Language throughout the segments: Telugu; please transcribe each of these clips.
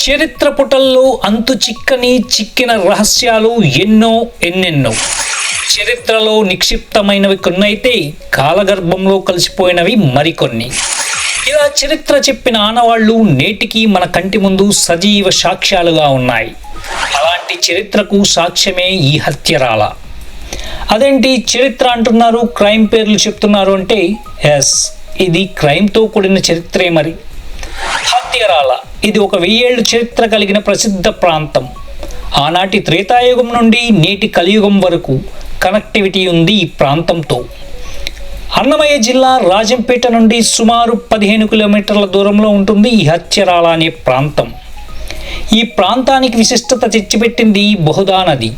చరిత్ర పుటల్లో అంతు చిక్కిన రహస్యాలు ఎన్నెన్నో. చరిత్రలో నిక్షిప్తమైనవి కొన్నైతే కాలగర్భంలో కలిసిపోయినవి మరికొన్ని. ఇలా చరిత్ర చెప్పిన ఆనవాళ్లు నేటికి మన కంటి ముందు సజీవ సాక్ష్యాలుగా ఉన్నాయి. అలాంటి చరిత్రకు సాక్ష్యమే ఈ హత్యరాల. అదేంటి చరిత్ర అంటున్నారు, క్రైమ్ పేర్లు చెప్తున్నారు అంటే ఎస్, ఇది క్రైమ్తో కూడిన చరిత్రే. మరి హత్యరాల ఇది ఒక 1000 ఏళ్ల చరిత్ర కలిగిన ప్రసిద్ధ ప్రాంతం. ఆనాటి త్రేతాయుగం నుండి నేటి కలియుగం వరకు కనెక్టివిటీ ఉంది ఈ ప్రాంతంతో. అన్నమయ్య జిల్లా రాజంపేట నుండి సుమారు 15 కిలోమీటర్ల దూరంలో ఉంటుంది ఈ హత్యరాల అనే ప్రాంతం. ఈ ప్రాంతానికి విశిష్టత తెచ్చిపెట్టింది బహుదా నది.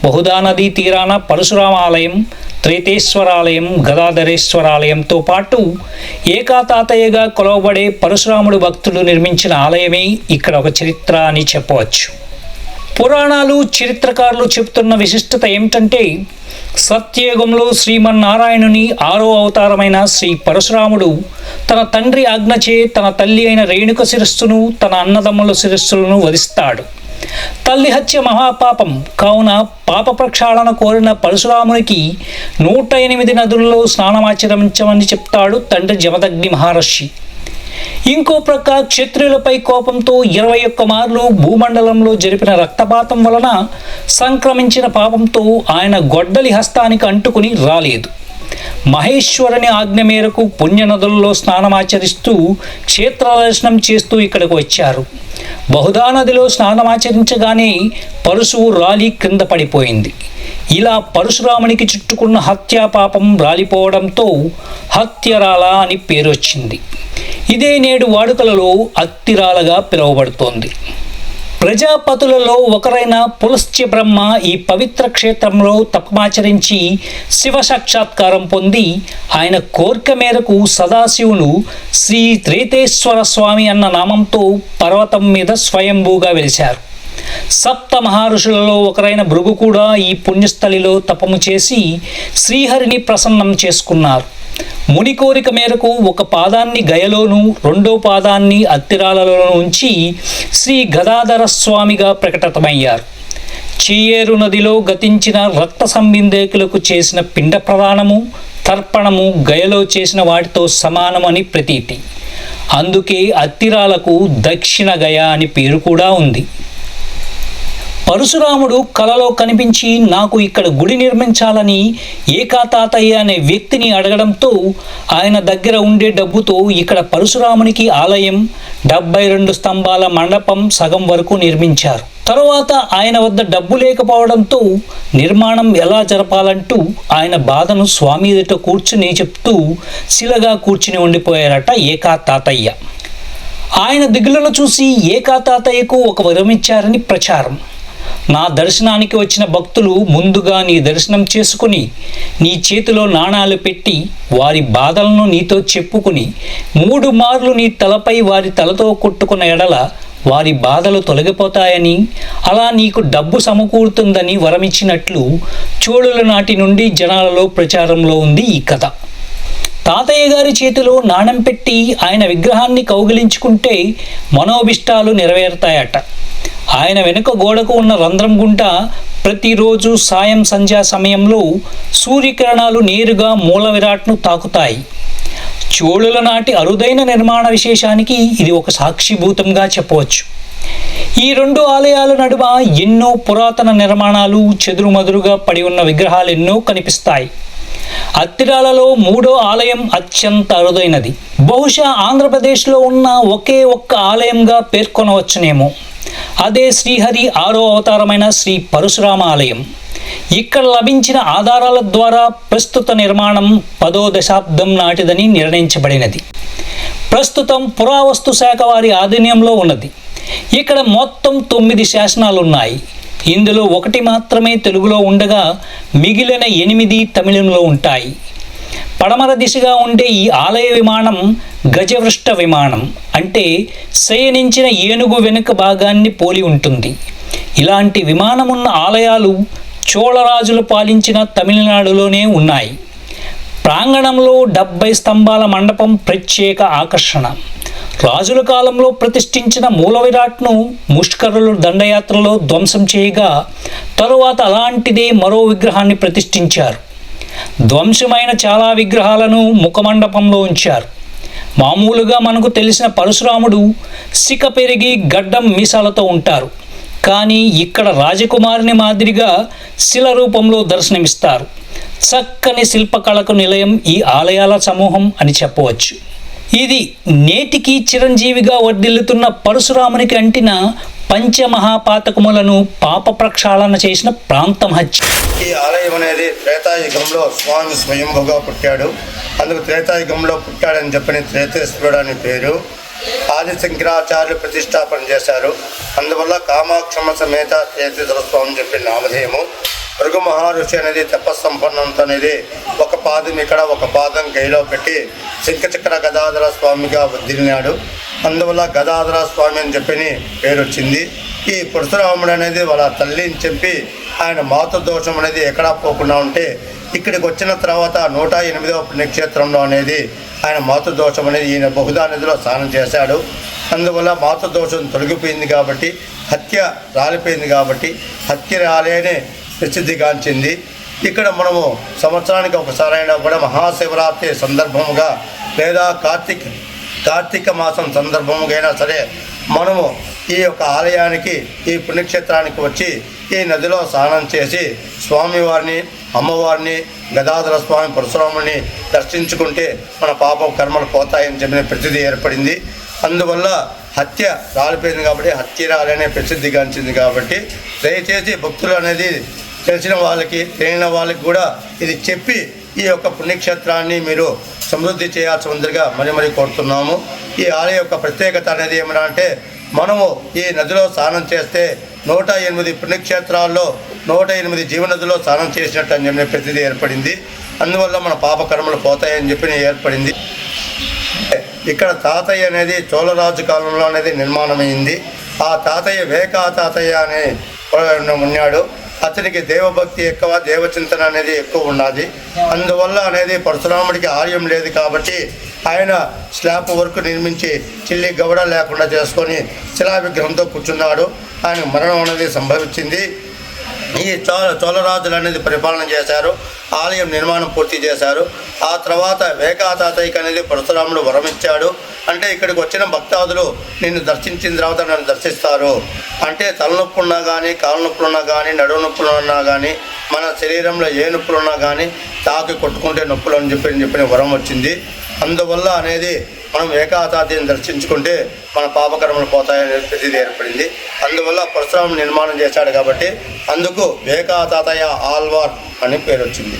బహుదా నది తీరాన పరశురామ ఆలయం, త్రేతేశ్వరాలయం, గదాధరేశ్వరాలయంతో పాటు ఏకాతాతయ్యగా కొలవబడే పరశురాముడు భక్తులు నిర్మించిన ఆలయమే ఇక్కడ ఒక చరిత్ర అని చెప్పవచ్చు. పురాణాలు, చరిత్రకారులు చెబుతున్న విశిష్టత ఏమిటంటే, సత్యయుగంలో శ్రీమన్నారాయణుని 6వ అవతారమైన శ్రీ పరశురాముడు తన తండ్రి ఆజ్ఞచే తన తల్లి అయిన రేణుక శిరస్సును, తన అన్నదమ్ముల శిరస్సులను వధిస్తాడు. తల్లి హత్య మహాపాపం కావున పాప ప్రక్షాళన కోరిన పరశురామునికి 108 నదుల్లో స్నానమాచరించమని చెప్తాడు తండ్రి జమదగ్ని మహర్షి. ఇంకో ప్రక్క క్షత్రియులపై కోపంతో 21 మార్లు భూమండలంలో జరిపిన రక్తపాతం వలన సంక్రమించిన పాపంతో ఆయన గొడ్డలి హస్తానికి అంటుకుని రాలేదు. మహేశ్వరుని ఆజ్ఞ మేరకు పుణ్యనదుల్లో స్నానమాచరిస్తూ క్షేత్ర దర్శనం చేస్తూ ఇక్కడికి వచ్చారు. బహుదా నదిలో స్నానమాచరించగానే పరశువు రాలి క్రింద పడిపోయింది. ఇలా పరశురామునికి చుట్టుకున్న హత్యా పాపం రాలిపోవడంతో హత్యరాల అని పేరు వచ్చింది. ఇదే నేడు వాడుకలలో అత్తిరాలగా పిలువబడుతోంది. ప్రజాపతులలో ఒకరైన పులస్త్య బ్రహ్మ ఈ పవిత్ర క్షేత్రంలో తపమాచరించి శివ సాక్షాత్కారం పొంది ఆయన కోరిక మేరకు సదాశివును శ్రీ త్రేతేశ్వర స్వామి అన్న నామంతో పర్వతం మీద స్వయంభూగా వెలిశారు. సప్త మహర్షులలో ఒకరైన భృగు కూడా ఈ పుణ్యస్థలిలో తపము చేసి శ్రీహరిని ప్రసన్నం చేసుకున్నారు. ముని కోరిక మేరకు ఒక పాదాన్ని గయలోను, 2వ పాదాన్ని అత్తిరాలలోనూ ఉంచి శ్రీ గదాధర స్వామిగా ప్రకటితమయ్యారు. చీయేరు నదిలో గతించిన రక్త సంబిందేకులకు చేసిన పిండ ప్రదానము, తర్పణము గయలో చేసిన వాటితో సమానమని ప్రతీతి. అందుకే అత్తిరాలకు దక్షిణ గయ అని పేరు కూడా ఉంది. పరశురాముడు కలలో కనిపించి నాకు ఇక్కడ గుడి నిర్మించాలని ఏకాతాతయ్య అనే వ్యక్తిని అడగడంతో ఆయన దగ్గర ఉండే డబ్బుతో ఇక్కడ పరశురామునికి ఆలయం, 72 స్తంభాల మండపం సగం వరకు నిర్మించారు. తరువాత ఆయన వద్ద డబ్బు లేకపోవడంతో నిర్మాణం ఎలా జరపాలంటూ ఆయన బాధను స్వామి ఎదుట కూర్చుని చెప్తూ శిలగా కూర్చుని ఉండిపోయారట ఏకాతాతయ్య. ఆయన దిగులను చూసి ఏకాతాతయ్యకు ఒక వరం ఇచ్చారని ప్రచారం. నా దర్శనానికి వచ్చిన భక్తులు ముందుగా నీ దర్శనం చేసుకుని నీ చేతిలో నాణాలు పెట్టి వారి బాధలను నీతో చెప్పుకుని 3 మార్లు నీ తలపై వారి తలతో కొట్టుకున్న ఎడల వారి బాధలు తొలగిపోతాయని, అలా నీకు డబ్బు సమకూరుతుందని వరమిచ్చినట్లు చోళుల నాటి నుండి జనాలలో ప్రచారంలో ఉంది ఈ కథ. తాతయ్య గారి చేతిలో నాణం పెట్టి ఆయన విగ్రహాన్ని కౌగిలించుకుంటే మనోభిష్టాలు నెరవేరుతాయట. ఆయన వెనుక గోడకు ఉన్న రంధ్రం గుంట ప్రతిరోజు సాయం సంధ్యా సమయంలో సూర్యకిరణాలు నేరుగా మూల విరాట్ను తాకుతాయి. చోళుల నాటి అరుదైన నిర్మాణ విశేషానికి ఇది ఒక సాక్షిభూతంగా చెప్పవచ్చు. ఈ 2 ఆలయాల నడుమ ఎన్నో పురాతన నిర్మాణాలు, చెదురుమదురుగా పడి ఉన్న విగ్రహాలు ఎన్నో కనిపిస్తాయి. అత్తిరాలలో 3వ ఆలయం అత్యంత అరుదైనది. బహుశా ఆంధ్రప్రదేశ్లో ఉన్న ఒకే ఒక్క ఆలయంగా పేర్కొనవచ్చునేమో. అదే శ్రీహరి 6వ అవతారమైన శ్రీ పరశురామ ఆలయం. ఇక్కడ లభించిన ఆధారాల ద్వారా ప్రస్తుత నిర్మాణం 10వ దశాబ్దం నాటిదని నిర్ణయించబడినది. ప్రస్తుతం పురావస్తు శాఖ వారి ఆధీనంలో ఉన్నది. ఇక్కడ మొత్తం 9 శాసనాలున్నాయి. ఇందులో 1 మాత్రమే తెలుగులో ఉండగా మిగిలిన 8 తమిళంలో ఉంటాయి. పడమర దిశగా ఉండే ఈ ఆలయ విమానం గజవృష్ట విమానం, అంటే శయనించిన ఏనుగు వెనుక భాగాన్ని పోలి ఉంటుంది. ఇలాంటి విమానమున్న ఆలయాలు చోళరాజులు పాలించిన తమిళనాడులోనే ఉన్నాయి. ప్రాంగణంలో 70 స్తంభాల మండపం ప్రత్యేక ఆకర్షణ. రాజుల కాలంలో ప్రతిష్ఠించిన మూల విరాట్ను ముష్కరులు దండయాత్రలో ధ్వంసం చేయగా తరువాత అలాంటిదే మరో విగ్రహాన్ని ప్రతిష్ఠించారు. ధ్వంసమైన చాలా విగ్రహాలను ముఖమండపంలో ఉంచారు. మామూలుగా మనకు తెలిసిన పరశురాముడు సిక పెరిగి గడ్డం మీసాలతో ఉంటారు. కానీ ఇక్కడ రాజకుమారుని మాదిరిగా శిల రూపంలో దర్శనమిస్తారు. చక్కని శిల్పకళకు నిలయం ఈ ఆలయాల సమూహం అని చెప్పవచ్చు. ఇది నేటికి చిరంజీవిగా వర్ధిల్లుతున్న పరశురామునికి అంటిన పంచమహాపాతకములను పాప ప్రక్షాళన చేసిన ప్రాంతం హత్య. ఈ ఆలయం అనేది త్రేతాయుగంలో స్వామి స్వయంభుగా పుట్టాడు. అందుకు త్రేతాయుగంలో పుట్టాడని చెప్పని త్రేతేశ్వరుడు అని పేరు. ఆది శంకరాచార్యులు ప్రతిష్టాపన చేశారు. అందువల్ల కామాక్షమ సమేత త్రేతేశ్వర స్వామి చెప్పిన నామధేయము. భృగు మహర్షి అనేది తపస్సంపన్నంతో అనేది ఒక పాదం ఇక్కడ ఒక పాదం గైలో పెట్టి శంఖచక్ర గదాధర స్వామిగా వర్ధిల్లాడు. అందువల్ల గదాధర స్వామి అని చెప్పని పేరు వచ్చింది. ఈ పరశురాముడు అనేది వాళ్ళ తల్లిని చెప్పి ఆయన మాతృదోషం అనేది ఎక్కడా పోకుండా ఉంటే ఇక్కడికి వచ్చిన తర్వాత 108వ పుణ్యక్షేత్రంలో అనేది ఆయన మాతృదోషం అనేది ఈయన బహుదా నదిలో స్నానం చేశాడు. అందువల్ల మాతృదోషం తొలగిపోయింది కాబట్టి హత్య రాలిపోయింది కాబట్టి హత్య రాలేనే ప్రసిద్ధిగాంచింది. ఇక్కడ మనము సంవత్సరానికి ఒకసారి అయినా కూడా మహాశివరాత్రి సందర్భముగా లేదా కార్తీక మాసం సందర్భముగా అయినా సరే మనము ఈ యొక్క ఆలయానికి ఈ పుణ్యక్షేత్రానికి వచ్చి ఈ నదిలో స్నానం చేసి స్వామివారిని అమ్మవారిని గదాధర స్వామి పరశురాముని దర్శించుకుంటే మన పాప కర్మలు పోతాయని చెప్పిన ప్రసిద్ధి ఏర్పడింది. అందువల్ల హత్య రాలిపోయింది కాబట్టి హత్య రాలనే ప్రసిద్ధిగాంచింది కాబట్టి దయచేసి భక్తులు అనేది తెలిసిన వాళ్ళకి తెలియని వాళ్ళకి కూడా ఇది చెప్పి ఈ యొక్క పుణ్యక్షేత్రాన్ని మీరు సమృద్ధి చేయాల్సిందిగా మరి కోరుతున్నాము. ఈ ఆలయం యొక్క ప్రత్యేకత అనేది ఏమన్నా అంటే మనము ఈ నదిలో స్నానం చేస్తే 108 పుణ్యక్షేత్రాల్లో 108 జీవనదిలో స్నానం చేసినట్టు అని చెప్పిన ప్రతిదీ ఏర్పడింది. అందువల్ల మన పాపకర్మలు పోతాయని చెప్పి ఏర్పడింది. ఇక్కడ తాతయ్య అనేది చోళరాజు కాలంలో అనేది నిర్మాణమైంది. ఆ తాతయ్య వేకా తాతయ్య అనే ఉన్నాడు. అతనికి దేవభక్తి ఎక్కువ, దేవచింతన అనేది ఎక్కువ ఉన్నది. అందువల్ల అనేది పరశురాముడికి ఆర్యం లేదు కాబట్టి ఆయన స్లాబ్ వర్క్ నిర్మించి చిల్లి గవడ లేకుండా చేసుకొని శిలా విగ్రహంతో కూర్చున్నాడు. ఆయన మరణం అనేది సంభవించింది. ఈ చోళరాజులు అనేది పరిపాలన చేశారు. ఆలయం నిర్మాణం పూర్తి చేశారు. ఆ తర్వాత వేకా తాతయ్యకి అనేది పరశురాముడు వరం ఇచ్చాడు. అంటే ఇక్కడికి వచ్చిన భక్తాదులు నిన్ను దర్శించిన తర్వాత నన్ను దర్శిస్తారు అంటే తలనొప్పి ఉన్నా కానీ, కాలు నొప్పులు ఉన్నా కానీ, నడువు నొప్పులు ఉన్నా కానీ, మన శరీరంలో ఏ నొప్పులు ఉన్నా కానీ తాకి కొట్టుకుంటే నొప్పులు అని చెప్పిన వరం వచ్చింది. అందువల్ల అనేది మనం ఏకాతాతని దర్శించుకుంటే మన పాపకర్మలు పోతాయనే ప్రతిదీ ఏర్పడింది. అందువల్ల పరశురాముడు నిర్మాణం చేశాడు కాబట్టి అందుకు ఏకాతాతయ్య ఆల్వార్ అని పేరు వచ్చింది.